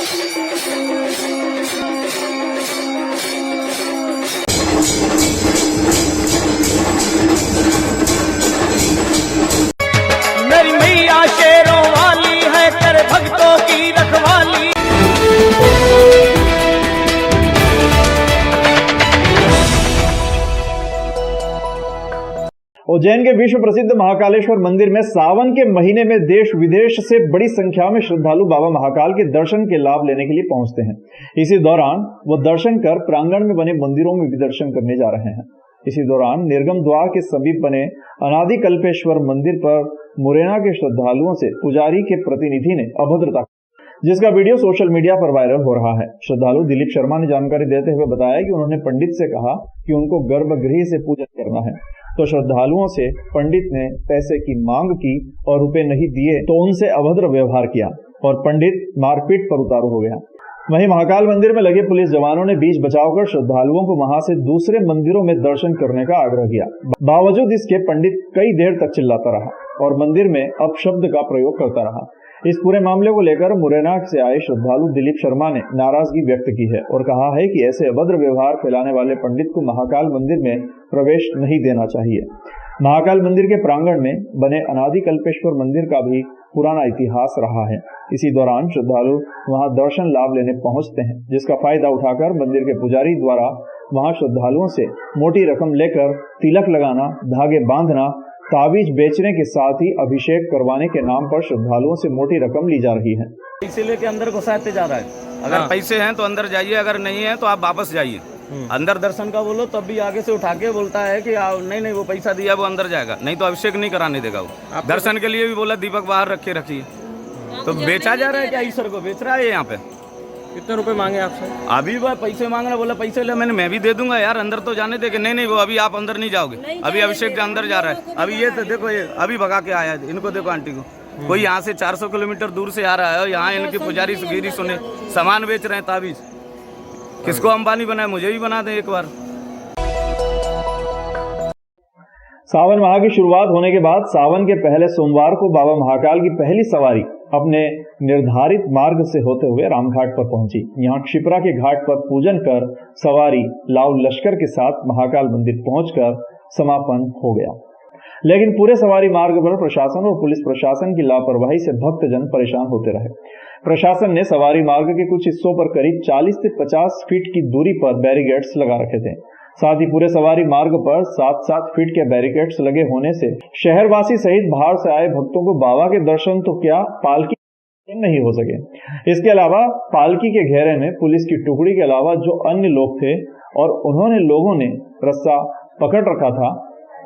मेरी मैया शेरों वाली है, तेरे भक्तों की रखवाली। उज्जैन के विश्व प्रसिद्ध महाकालेश्वर मंदिर में सावन के महीने में देश विदेश से बड़ी संख्या में श्रद्धालु बाबा महाकाल के दर्शन के लाभ लेने के लिए पहुंचते हैं। इसी दौरान वो दर्शन कर प्रांगण में बने मंदिरों में भी दर्शन करने जा रहे हैं। इसी दौरान निर्गम द्वार के समीप बने अनादि कल्पेश्वर मंदिर पर मुरैना के श्रद्धालुओं से पुजारी के प्रतिनिधि ने अभद्रता, जिसका वीडियो सोशल मीडिया पर वायरल हो रहा है। श्रद्धालु दिलीप शर्मा ने जानकारी देते हुए बताया कि उन्होंने पंडित से कहा कि उनको गर्भगृह से पूजन करना है, तो श्रद्धालुओं से पंडित ने पैसे की मांग की और रुपए नहीं दिए तो उनसे अभद्र व्यवहार किया और पंडित मारपीट पर उतारू हो गया। वहीं महाकाल मंदिर में लगे पुलिस जवानों ने बीच बचाव कर श्रद्धालुओं को वहां से दूसरे मंदिरों में दर्शन करने का आग्रह किया। बावजूद इसके पंडित कई देर तक चिल्लाता रहा और मंदिर में अपशब्द का प्रयोग करता रहा। इस पूरे मामले को लेकर मुरैना से आए श्रद्धालु दिलीप शर्मा ने नाराजगी व्यक्त की है और कहा है कि ऐसे अभद्र व्यवहार फैलाने वाले पंडित को महाकाल मंदिर में प्रवेश नहीं देना चाहिए। महाकाल मंदिर के प्रांगण में बने अनादि कल्पेश्वर मंदिर का भी पुराना इतिहास रहा है। इसी दौरान श्रद्धालु वहां दर्शन लाभ लेने पहुंचते हैं, जिसका फायदा उठाकर मंदिर के पुजारी द्वारा वहां श्रद्धालुओं से मोटी रकम लेकर तिलक लगाना, धागे बांधना, ताबीज बेचने के साथ ही अभिषेक करवाने के नाम पर श्रद्धालुओं से मोटी रकम ली जा रही है। इसीलिए कि अंदर घुसाते जा रहा है। अगर पैसे हैं तो अंदर जाइए, अगर नहीं है तो आप वापस जाइए। अंदर दर्शन का बोलो तब भी आगे से उठा के बोलता है कि नहीं वो पैसा दिया वो अंदर जाएगा, नहीं तो अभिषेक नहीं कराने देगा वो। दर्शन के लिए भी बोला दीपक बाहर रखिए। तो बेचा जा रहा है क्या? ईश्वर को बेच रहा है यहाँ पे। कितने रुपए मांगे आपसे? अभी वह पैसे मांग रहा, बोला पैसे ले, मैं भी दे दूंगा यार, अंदर तो जाने दे के। नहीं वो अभी आप अंदर नहीं जाओगे, अभी अभिषेक का अंदर जा रहा है। अभी ये तो देखो, ये अभी भगा के आया है, इनको देखो आंटी को। कोई यहाँ से 400 किलोमीटर दूर से आ रहा है, यहाँ इनके पुजारी गिरी सुने सामान बेच रहे हैं ताबीज। किसको अंबानी बनाए, मुझे भी बना दे एक बार। सावन माह की शुरुआत होने के बाद सावन के पहले सोमवार को बाबा महाकाल की पहली सवारी अपने निर्धारित मार्ग से होते हुए रामघाट पर पहुंची। यहां क्षिप्रा के घाट पर पूजन कर सवारी लाव लश्कर के साथ महाकाल मंदिर पहुंचकर समापन हो गया। लेकिन पूरे सवारी मार्ग पर प्रशासन और पुलिस प्रशासन की लापरवाही से भक्तजन परेशान होते रहे। प्रशासन ने सवारी मार्ग के कुछ हिस्सों पर करीब 40 से 50 फीट की दूरी पर बैरिकेड्स लगा रखे थे। साथ ही पूरे सवारी मार्ग पर 7-7 फीट के बैरिकेड्स लगे होने से शहरवासी सहित बाहर से आए भक्तों को बाबा के दर्शन तो क्या पालकी नहीं हो सके। इसके अलावा पालकी के घेरे में पुलिस की टुकड़ी के अलावा जो अन्य लोग थे और उन्होंने लोगों ने रस्सा पकड़ रखा था,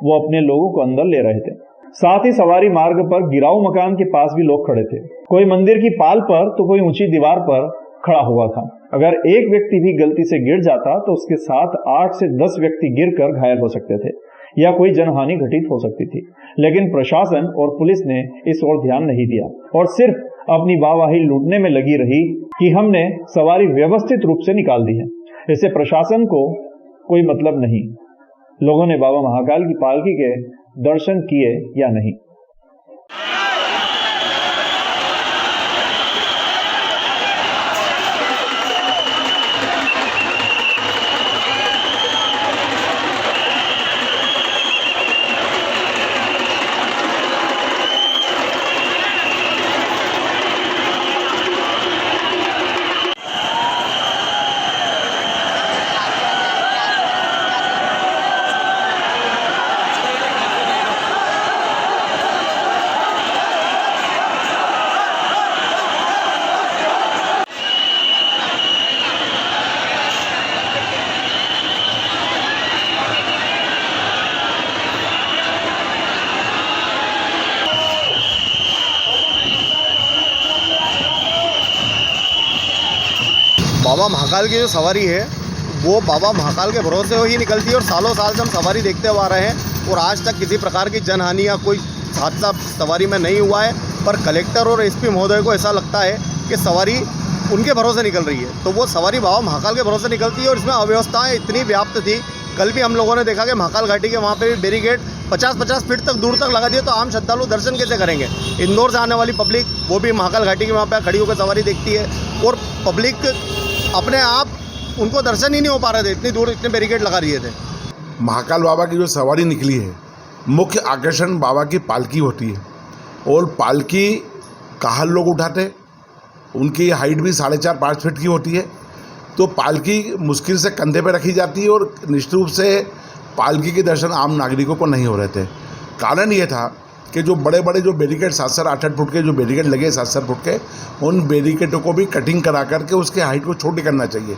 वो अपने लोगों को अंदर ले रहे थे। साथ ही सवारी मार्ग पर गिराऊ मकान के पास भी लोग खड़े थे। कोई मंदिर की पाल पर तो कोई ऊंची दीवार पर खड़ा हुआ था। अगर एक व्यक्ति भी गलती से गिर जाता तो उसके साथ 8 से 10 व्यक्ति गिरकर घायल हो सकते थे या कोई जनहानि घटित हो सकती थी। लेकिन प्रशासन और पुलिस ने इस ओर ध्यान नहीं दिया और सिर्फ अपनी वाहवाही लूटने में लगी रही कि हमने सवारी व्यवस्थित रूप से निकाल दी है। इससे प्रशासन को कोई मतलब नहीं। लोगों ने बाबा महाकाल की पालकी के दर्शन किए या नहीं। बाबा महाकाल की जो सवारी है वो बाबा महाकाल के भरोसे ही निकलती है और सालों साल से हम सवारी देखते हुए आ रहे हैं और आज तक किसी प्रकार की जनहानि या कोई हादसा सवारी में नहीं हुआ है। पर कलेक्टर और एसपी महोदय को ऐसा लगता है कि सवारी उनके भरोसे निकल रही है, तो वो सवारी बाबा महाकाल के भरोसे निकलती है और इसमें अव्यवस्थाएँ इतनी व्याप्त थी। कल भी हम लोगों ने देखा कि महाकाल घाटी के वहाँ पे बैरिकेड 50-50 फीट तक दूर तक लगा दिए तो आम श्रद्धालु दर्शन कैसे करेंगे। इंदौर से आने वाली पब्लिक वो भी महाकाल घाटी के वहाँ पे खड़ी होकर सवारी देखती है और पब्लिक अपने आप उनको दर्शन ही नहीं हो पा रहे थे, इतनी दूर इतने बैरिकेड लगा दिए थे। महाकाल बाबा की जो सवारी निकली है, मुख्य आकर्षण बाबा की पालकी होती है और पालकी काहल लोग उठाते, उनकी हाइट भी 4.5-5 फीट की होती है। तो पालकी मुश्किल से कंधे पे रखी जाती है और निश्चित रूप से पालकी के दर्शन आम नागरिकों को नहीं हो रहे थे। कारण ये था कि जो बड़े बड़े जो बैरिकेड 7-7, 8-8 फुट के जो बैरिकेड लगे 7-7 फुट के, उन बैरिकेडों को भी कटिंग करा करके उसके हाइट को छोटी करना चाहिए।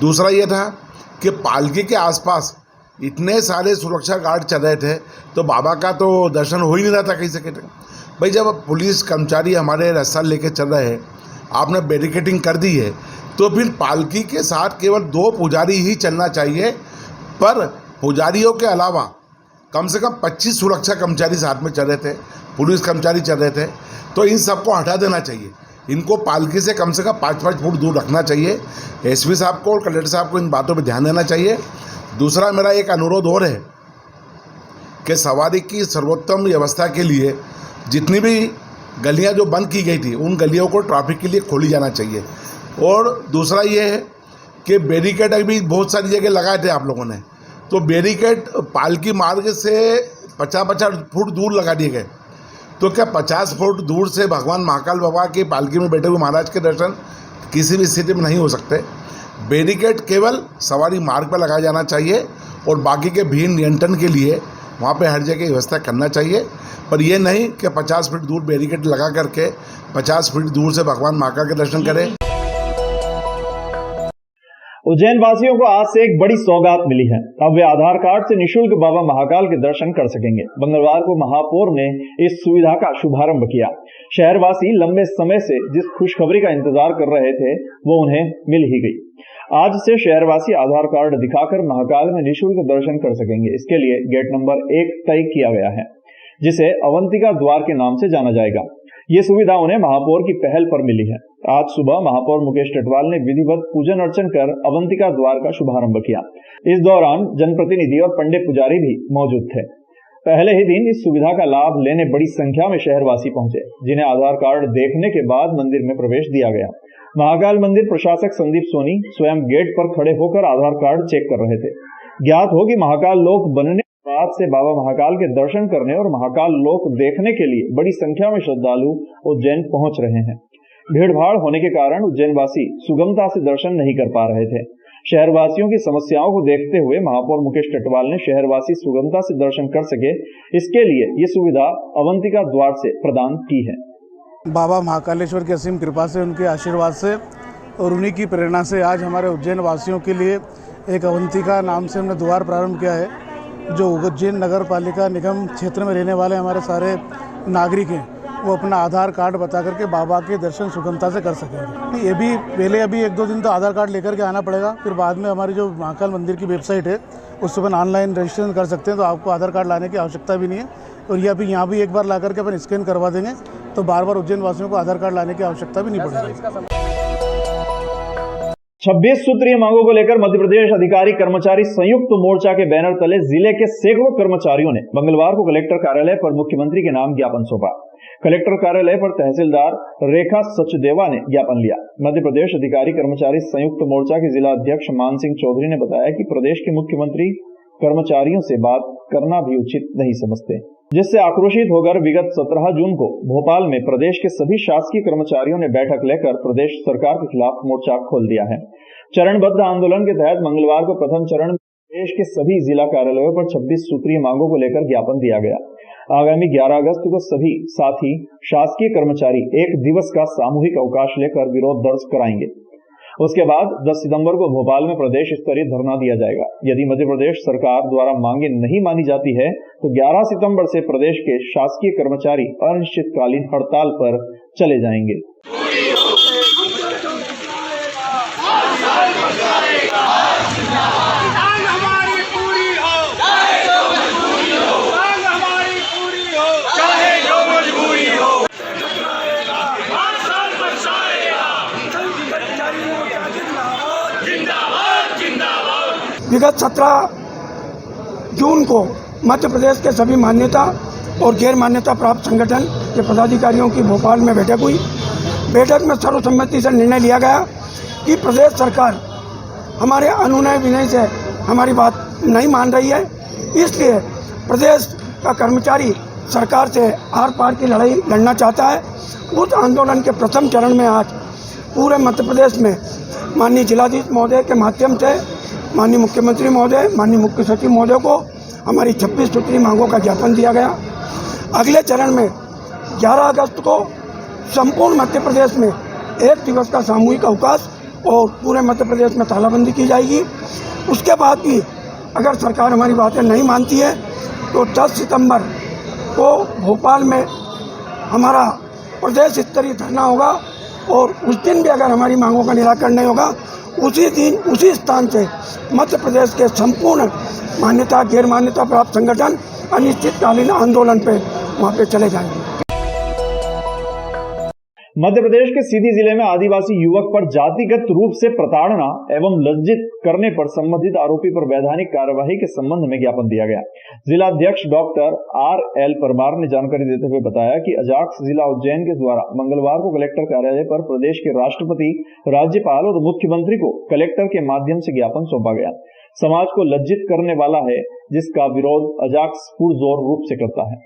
दूसरा ये था कि पालकी के आसपास इतने सारे सुरक्षा गार्ड चल रहे थे तो बाबा का तो दर्शन हो ही नहीं रहा था कहीं से कहीं। भाई जब पुलिस कर्मचारी हमारे रास्ता लेके चल रहे हैं, आपने बैरिकेडिंग कर दी है तो फिर पालकी के साथ केवल 2 पुजारी ही चलना चाहिए, पर पुजारियों के अलावा कम से कम 25 सुरक्षा कर्मचारी साथ में चल रहे थे, पुलिस कर्मचारी चल रहे थे। तो इन सबको हटा देना चाहिए, इनको पालकी से कम 5-5 फुट दूर रखना चाहिए। एसपी साहब को और कलेक्टर साहब को इन बातों पर ध्यान देना चाहिए। दूसरा मेरा एक अनुरोध और है कि सवारी की सर्वोत्तम व्यवस्था के लिए जितनी भी गलियां जो बंद की गई थी उन गलियों को ट्रैफिक के लिए खोली जाना चाहिए। और दूसरा ये है कि बैरिकेड अभी बहुत सारी जगह लगाए थे आप लोगों ने, तो बैरिकेड पालकी मार्ग से 50-50 फुट दूर लगा दिए गए। तो क्या 50 फुट दूर से भगवान महाकाल बाबा की पालकी में बैठे हुए महाराज के दर्शन किसी भी स्थिति में नहीं हो सकते। बैरिकेड केवल सवारी मार्ग पर लगाया जाना चाहिए और बाकी के भीड़ नियंत्रण के लिए वहाँ पे हर जगह व्यवस्था करना चाहिए, पर यह नहीं कि 50 फीट दूर बैरिकेड लगा करके 50 फीट दूर से भगवान महाकाल के दर्शन करें। उज्जैन वासियों को आज से एक बड़ी सौगात मिली है। अब वे आधार कार्ड से निशुल्क बाबा महाकाल के दर्शन कर सकेंगे। मंगलवार को महापौर ने इस सुविधा का शुभारंभ किया। शहरवासी लंबे समय से जिस खुशखबरी का इंतजार कर रहे थे वो उन्हें मिल ही गई। आज से शहरवासी आधार कार्ड दिखाकर महाकाल में निशुल्क दर्शन कर सकेंगे। इसके लिए गेट नंबर 1 तय किया गया है, जिसे अवंतिका द्वार के नाम से जाना जाएगा। ये सुविधा उन्हें महापौर की पहल पर मिली है। आज सुबह महापौर मुकेश टेटवाल ने विधिवत पूजन अर्चन कर अवंतिका द्वार का शुभारंभ किया। इस दौरान जनप्रतिनिधि और पंडित पुजारी भी मौजूद थे। पहले ही दिन इस सुविधा का लाभ लेने बड़ी संख्या में शहरवासी पहुंचे, जिन्हें आधार कार्ड देखने के बाद मंदिर में प्रवेश दिया गया। महाकाल मंदिर प्रशासक संदीप सोनी स्वयं गेट पर खड़े होकर आधार कार्ड चेक कर रहे थे। ज्ञात हो कि महाकाल लोक बनने के बाद से बाबा महाकाल के दर्शन करने और महाकाल लोक देखने के लिए बड़ी संख्या में श्रद्धालु उज्जैन पहुंच रहे हैं। भीड़भाड़ होने के कारण उज्जैनवासी सुगमता से दर्शन नहीं कर पा रहे थे। शहरवासियों की समस्याओं को देखते हुए महापौर मुकेश टेटवाल ने शहरवासी सुगमता से दर्शन कर सके, इसके लिए ये सुविधा अवंतिका द्वार से प्रदान की है। बाबा महाकालेश्वर की असीम कृपा से, उनके आशीर्वाद से और उन्हीं की प्रेरणा से आज हमारे उज्जैन वासियों के लिए एक अवंतिका नाम से हमने द्वार प्रारंभ किया है। जो उज्जैन नगर पालिका निगम क्षेत्र में रहने वाले हमारे सारे नागरिक हैं, वो अपना आधार कार्ड बता करके बाबा के दर्शन सुगमता से कर सकेंगे। ये भी पहले अभी 1-2 दिन तो आधार कार्ड लेकर के आना पड़ेगा, फिर बाद में हमारी जो महाकाल मंदिर की वेबसाइट है उस पर ऑनलाइन रजिस्ट्रेशन कर सकते हैं, तो आपको आधार कार्ड लाने की आवश्यकता भी नहीं है। और ये अभी यहाँ भी एक बार ला करके अपन स्कैन करवा देंगे तो बार बार उज्जैन वासियों को आधार कार्ड लाने की आवश्यकता भी नहीं पड़ेगी। 26 सूत्रीय मांगों को लेकर मध्य प्रदेश अधिकारी कर्मचारी संयुक्त मोर्चा के बैनर तले जिले के सैकड़ों कर्मचारियों ने मंगलवार को कलेक्टर कार्यालय पर मुख्यमंत्री के नाम ज्ञापन सौंपा। कलेक्टर कार्यालय पर तहसीलदार रेखा सचदेवा ने ज्ञापन लिया। मध्य प्रदेश अधिकारी कर्मचारी संयुक्त मोर्चा के जिला अध्यक्ष मान सिंह चौधरी ने बताया कि प्रदेश के मुख्यमंत्री कर्मचारियों से बात करना भी उचित नहीं समझते, जिससे आक्रोशित होकर विगत 17 जून को भोपाल में प्रदेश के सभी शासकीय कर्मचारियों ने बैठक लेकर प्रदेश सरकार के खिलाफ मोर्चा खोल दिया है। चरणबद्ध आंदोलन के तहत मंगलवार को प्रथम चरण में देश के सभी जिला कार्यालयों पर 26 सूत्रीय मांगों को लेकर ज्ञापन दिया गया। आगामी 11 अगस्त को सभी साथी शासकीय कर्मचारी 1 दिवस का सामूहिक अवकाश लेकर विरोध दर्ज कराएंगे। उसके बाद 10 सितंबर को भोपाल में प्रदेश स्तरीय धरना दिया जाएगा। यदि मध्य प्रदेश सरकार द्वारा मांगे नहीं मानी जाती है तो 11 सितंबर से प्रदेश के शासकीय कर्मचारी अनिश्चितकालीन हड़ताल पर चले जाएंगे। विगत 17 जून को मध्य प्रदेश के सभी मान्यता और गैर मान्यता प्राप्त संगठन के पदाधिकारियों की भोपाल में बैठक हुई। बैठक में सर्वसम्मति से निर्णय लिया गया कि प्रदेश सरकार हमारे अनुनय विनय से हमारी बात नहीं मान रही है, इसलिए प्रदेश का कर्मचारी सरकार से आर पार की लड़ाई लड़ना चाहता है। उस आंदोलन के प्रथम चरण में आज पूरे मध्य प्रदेश में माननीय जिलाधीश महोदय के माध्यम से माननीय मुख्यमंत्री महोदय, माननीय मुख्य सचिव महोदय को हमारी 26 सूत्रीय मांगों का ज्ञापन दिया गया। अगले चरण में 11 अगस्त को संपूर्ण मध्य प्रदेश में 1 दिवस का सामूहिक अवकाश और पूरे मध्य प्रदेश में तालाबंदी की जाएगी। उसके बाद भी अगर सरकार हमारी बातें नहीं मानती है तो 10 सितंबर को भोपाल में हमारा प्रदेश स्तरीय धरना होगा और उस दिन भी अगर हमारी मांगों का निराकरण नहीं होगा, उसी दिन उसी स्थान से मध्य प्रदेश के संपूर्ण मान्यता गैर मान्यता प्राप्त संगठन अनिश्चितकालीन आंदोलन पे वहाँ पे चले जाएंगे। मध्य प्रदेश के सीधी जिले में आदिवासी युवक पर जातिगत रूप से प्रताड़ना एवं लज्जित करने पर संबंधित आरोपी पर वैधानिक कार्यवाही के संबंध में ज्ञापन दिया गया। जिला अध्यक्ष डॉक्टर RL परमार ने जानकारी देते हुए बताया कि अजाक्स जिला उज्जैन के द्वारा मंगलवार को कलेक्टर कार्यालय पर प्रदेश के राष्ट्रपति, राज्यपाल और मुख्यमंत्री को कलेक्टर के माध्यम से ज्ञापन सौंपा गया। समाज को लज्जित करने वाला है, जिसका विरोध अजाक्स पुरजोर रूप से करता है।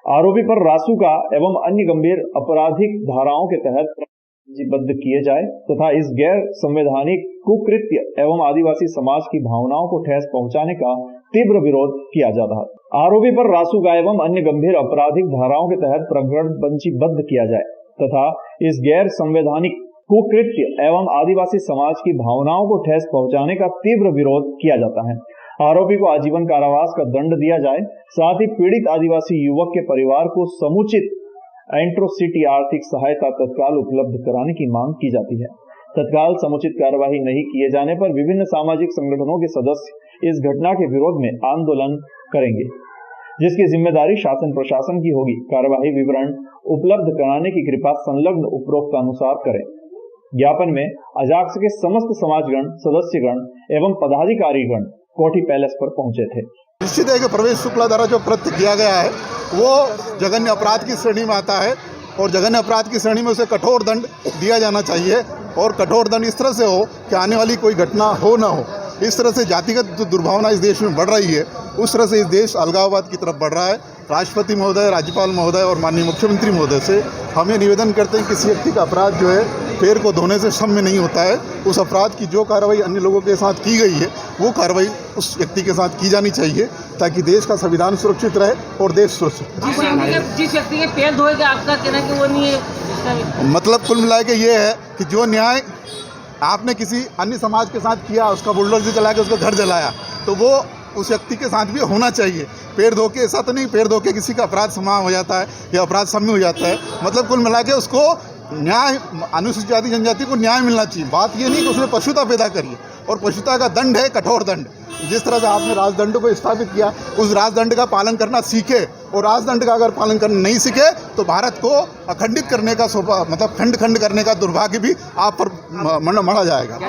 आरोपी पर रासुका एवं अन्य गंभीर आपराधिक धाराओं के तहत पंजीबद्ध किए जाए तथा इस गैर संवैधानिक कुकृत्य एवं आदिवासी समाज की भावनाओं को ठेस पहुंचाने का तीव्र विरोध किया जा रहा है। आरोपी पर रासुका एवं अन्य गंभीर आपराधिक धाराओं के तहत प्रकरण पंजीबद्ध किया जाए तथा इस गैर संवैधानिक कुकृत्य एवं आदिवासी समाज की भावनाओं को ठेस पहुंचाने का तीव्र विरोध किया जाता है। आरोपी को आजीवन कारावास का दंड दिया जाए, साथ ही पीड़ित आदिवासी युवक के परिवार को समुचित एंट्रोसिटी आर्थिक सहायता तत्काल उपलब्ध कराने की मांग की जाती है। तत्काल समुचित कार्यवाही नहीं किए जाने पर विभिन्न सामाजिक संगठनों के सदस्य इस घटना के विरोध में आंदोलन करेंगे, जिसकी जिम्मेदारी शासन प्रशासन की होगी। कार्यवाही विवरण उपलब्ध कराने की कृपा संलग्न उपरोक्त अनुसार करें। ज्ञापन में अजाक्स के समस्त समाजगण, सदस्यगण एवं पदाधिकारीगण कोठी पैलेस पर पहुंचे थे। निश्चित है कि प्रवेश शुक्ला द्वारा जो कृत्य किया गया है वो जघन्य अपराध की श्रेणी में आता है और जघन्य अपराध की श्रेणी में उसे कठोर दंड दिया जाना चाहिए और कठोर दंड इस तरह से हो कि आने वाली कोई घटना हो ना हो। इस तरह से जातिगत जो दुर्भावना इस देश में बढ़ रही है, उस तरह से इस देश अलगाववाद की तरफ बढ़ रहा है। राष्ट्रपति महोदय, राज्यपाल महोदय और माननीय मुख्यमंत्री महोदय से हम ये निवेदन करते हैं कि किसी व्यक्ति का अपराध जो है पैर को धोने से क्षम्य नहीं होता है। उस अपराध की जो कार्रवाई अन्य लोगों के साथ की गई है वो कार्रवाई उस व्यक्ति के साथ की जानी चाहिए ताकि देश का संविधान सुरक्षित रहे और देश सुरक्षित। जिस व्यक्ति के पैर धोएगा आपका कहना कि वो नहीं है, मतलब कुल मिला के ये है कि जो न्याय आपने किसी अन्य समाज के साथ किया, उसका बुलडोजर चला के उसका घर जलाया, तो वो उस व्यक्ति के साथ भी होना चाहिए। पैर धो के ऐसा तो नहीं, पैर धो के किसी का अपराध समाप्त हो जाता है या अपराध सम्य हो जाता है। मतलब कुल मिला के उसको न्याय, अनुसूचित जाति जनजाति को न्याय मिलना चाहिए। बात ये नहीं कि उसने पशुता पैदा करी है और पशुता का दंड है कठोर दंड। जिस तरह से आपने राजदंड को स्थापित किया, उस राजदंड का पालन करना सीखे और राजदंड का अगर पालन करना नहीं सीखे तो भारत को अखंडित करने का मतलब खंड खंड करने का दुर्भाग्य भी आप पर मढ़ा जाएगा।